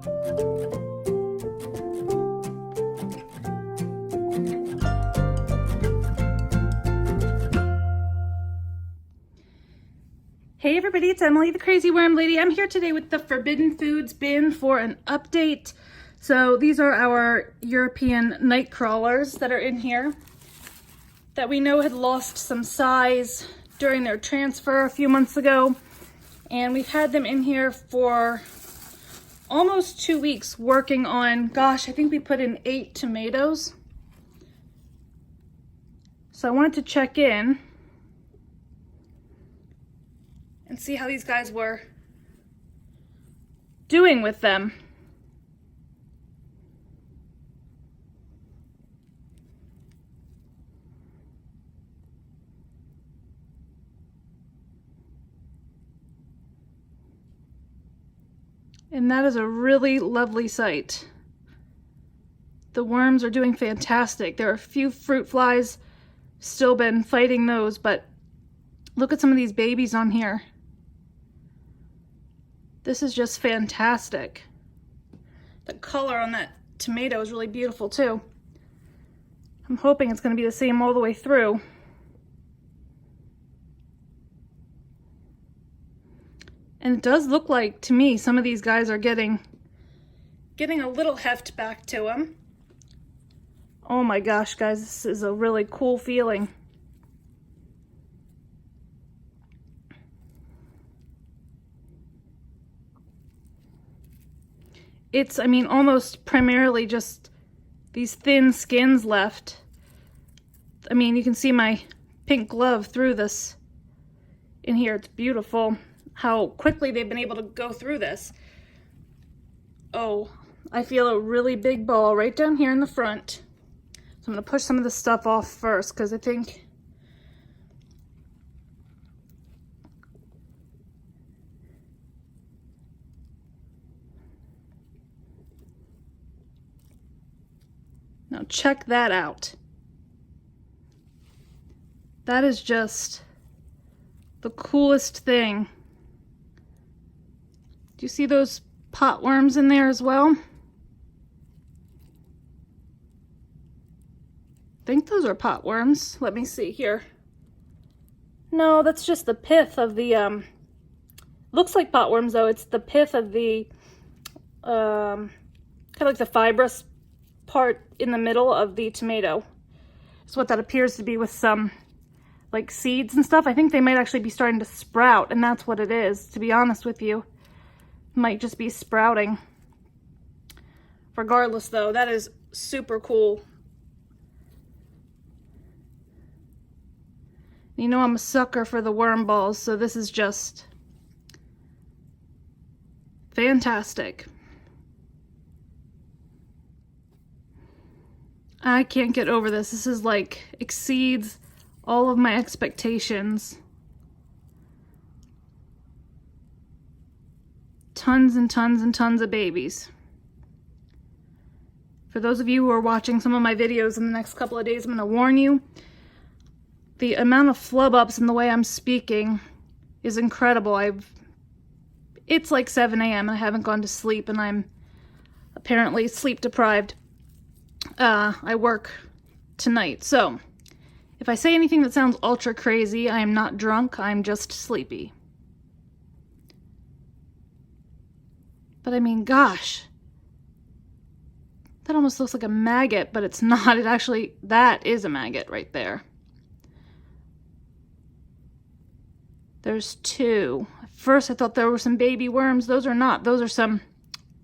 Hey everybody, it's Emily, the Crazy Worm Lady. I'm here today with the Forbidden Foods bin for an update. So these are our European night crawlers that are in here that we know had lost some size during their transfer a few months ago. And we've had them in here for almost 2 weeks working on, gosh, I think we put in 8 tomatoes. So I wanted to check in and see how these guys were doing with them. And that is a really lovely sight. The worms are doing fantastic. There are a few fruit flies still been fighting those, but look at some of these babies on here. This is just fantastic. The color on that tomato is really beautiful too. I'm hoping it's going to be the same all the way through. And it does look like, to me, some of these guys are getting a little heft back to them. Oh my gosh, guys, this is a really cool feeling. It's, I mean, almost primarily just these thin skins left. I mean, you can see my pink glove through this in here. It's beautiful how quickly they've been able to go through this. Oh, I feel a really big ball right down here in the front. So I'm going to push some of the stuff off first because I think now check that out. That is just the coolest thing. Do you see those pot worms in there as well? I think those are pot worms. Let me see here. No, that's just the pith of the, looks like pot worms though. It's the pith of the, kind of like the fibrous part in the middle of the tomato. Is what that appears to be with some like seeds and stuff. I think they might actually be starting to sprout, and that's what it is, to be honest with you. It might just be sprouting. Regardless though, that is super cool. You know I'm a sucker for the Wormballs, so this is just fantastic. I can't get over this. This is like exceeds all of my expectations. Tons and tons and tons of babies. For those of you who are watching some of my videos in the next couple of days, I'm going to warn you, the amount of flub ups and the way I'm speaking is incredible. It's like 7 a.m. and I haven't gone to sleep, and I'm apparently sleep deprived. I work tonight, so if I say anything that sounds ultra crazy, I am not drunk, I'm just sleepy. But I mean, gosh, that almost looks like a maggot, but it's not. It actually, that is a maggot right there. There's 2. At first I thought there were some baby worms. Those are not. Those are some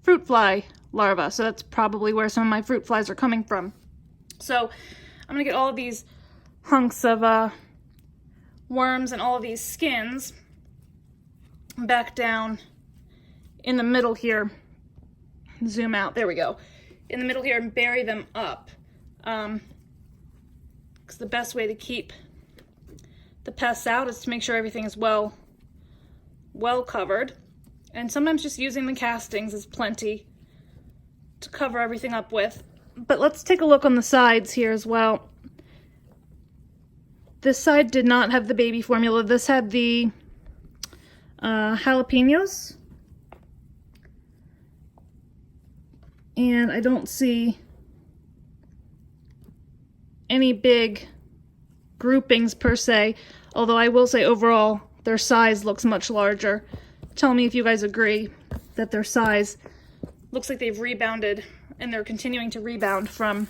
fruit fly larvae. So that's probably where some of my fruit flies are coming from. So I'm going to get all of these hunks of worms and all of these skins back down in the middle here. Zoom out. There we go. In the middle here and bury them up. Because the best way to keep the pests out is to make sure everything is well covered. And sometimes just using the castings is plenty to cover everything up with. But let's take a look on the sides here as well. This side did not have the baby formula. This had the jalapenos. and I don't see any big groupings per se, although I will say overall their size looks much larger. Tell me if you guys agree that their size looks like they've rebounded, and they're continuing to rebound from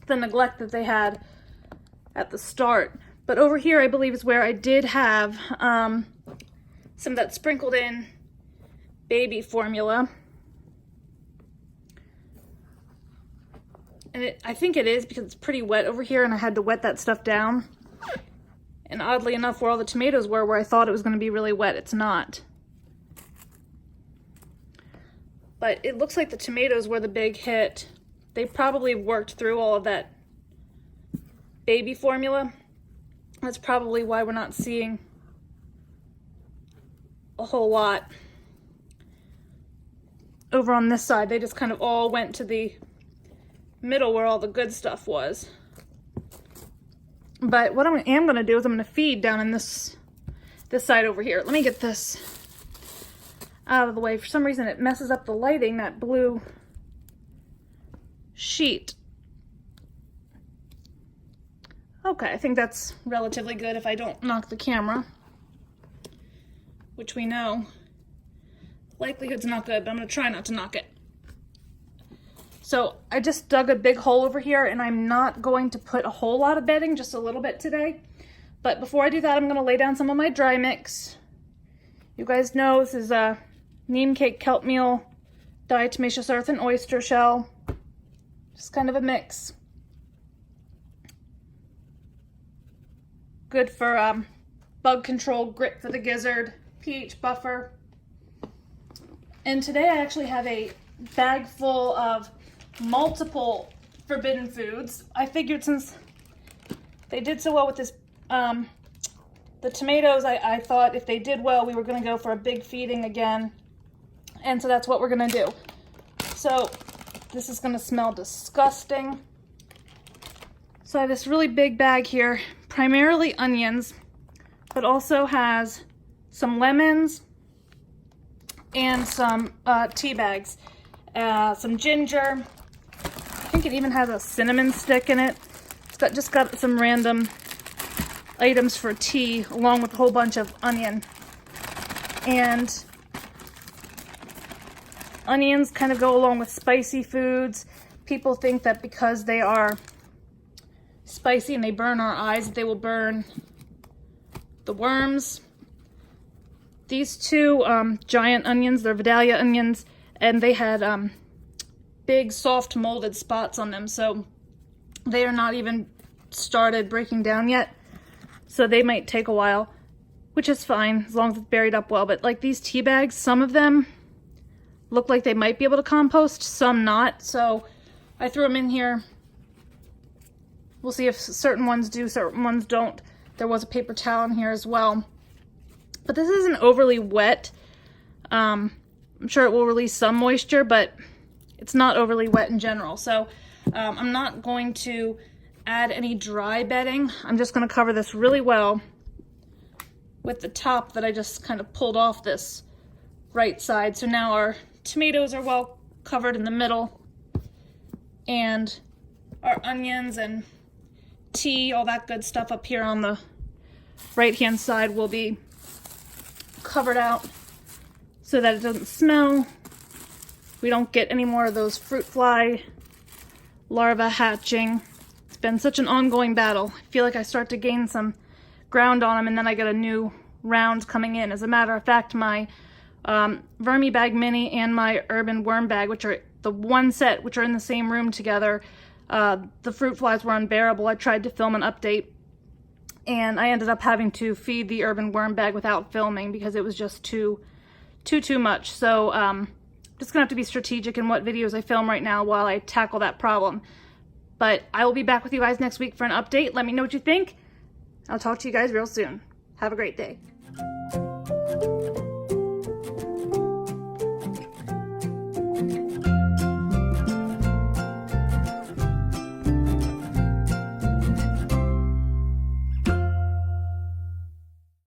the neglect that they had at the start. But over here I believe is where I did have some of that sprinkled in baby formula. And I think it is because it's pretty wet over here and I had to wet that stuff down. And oddly enough, where all the tomatoes were, where I thought it was going to be really wet, it's not. But it looks like the tomatoes were the big hit. They probably worked through all of that baby formula. That's probably why we're not seeing a whole lot. Over on this side, they just kind of all went to the middle where all the good stuff was. But what I am going to do is I'm going to feed down in this side over here. Let me get this out of the way. For some reason it messes up the lighting, that blue sheet. Okay, I think that's relatively good if I don't knock the camera, which we know likelihood's not good, but I'm going to try not to knock it. So I just dug a big hole over here, and I'm not going to put a whole lot of bedding, just a little bit today. But before I do that, I'm going to lay down some of my dry mix. You guys know this is a neem cake kelp meal, diatomaceous earth, and oyster shell. Just kind of a mix. Good for bug control, grit for the gizzard, pH buffer. And today I actually have a bag full of multiple forbidden foods. I figured since they did so well with this, the tomatoes, I thought if they did well, we were going to go for a big feeding again. And so that's what we're going to do. So this is going to smell disgusting. So I have this really big bag here, primarily onions, but also has some lemons and some tea bags, some ginger. I think it even has a cinnamon stick in it. It's just got some random items for tea along with a whole bunch of onion. And onions kind of go along with spicy foods. People think that because they are spicy and they burn our eyes, they will burn the worms. These two giant onions, they're Vidalia onions, and they had big soft molded spots on them, so they are not even started breaking down yet, so they might take a while, which is fine as long as it's buried up well. But like these tea bags, some of them look like they might be able to compost, some not, so I threw them in here. We'll see if certain ones do, certain ones don't. There was a paper towel in here as well. But this isn't overly wet. I'm sure it will release some moisture, but it's not overly wet in general. So I'm not going to add any dry bedding. I'm just going to cover this really well with the top that I just kind of pulled off this right side. So now our tomatoes are well covered in the middle, and our onions and tea, all that good stuff up here on the right hand side will be covered out so that it doesn't smell. We don't get any more of those fruit fly larvae hatching. It's been such an ongoing battle. I feel like I start to gain some ground on them and then I get a new round coming in. As a matter of fact, my Vermi Bag Mini and my Urban Worm Bag, which are the one set, which are in the same room together, the fruit flies were unbearable. I tried to film an update and I ended up having to feed the Urban Worm Bag without filming because it was just too much. So just gonna have to be strategic in what videos I film right now while I tackle that problem. But I will be back with you guys next week for an update. Let me know what you think. I'll talk to you guys real soon. Have a great day.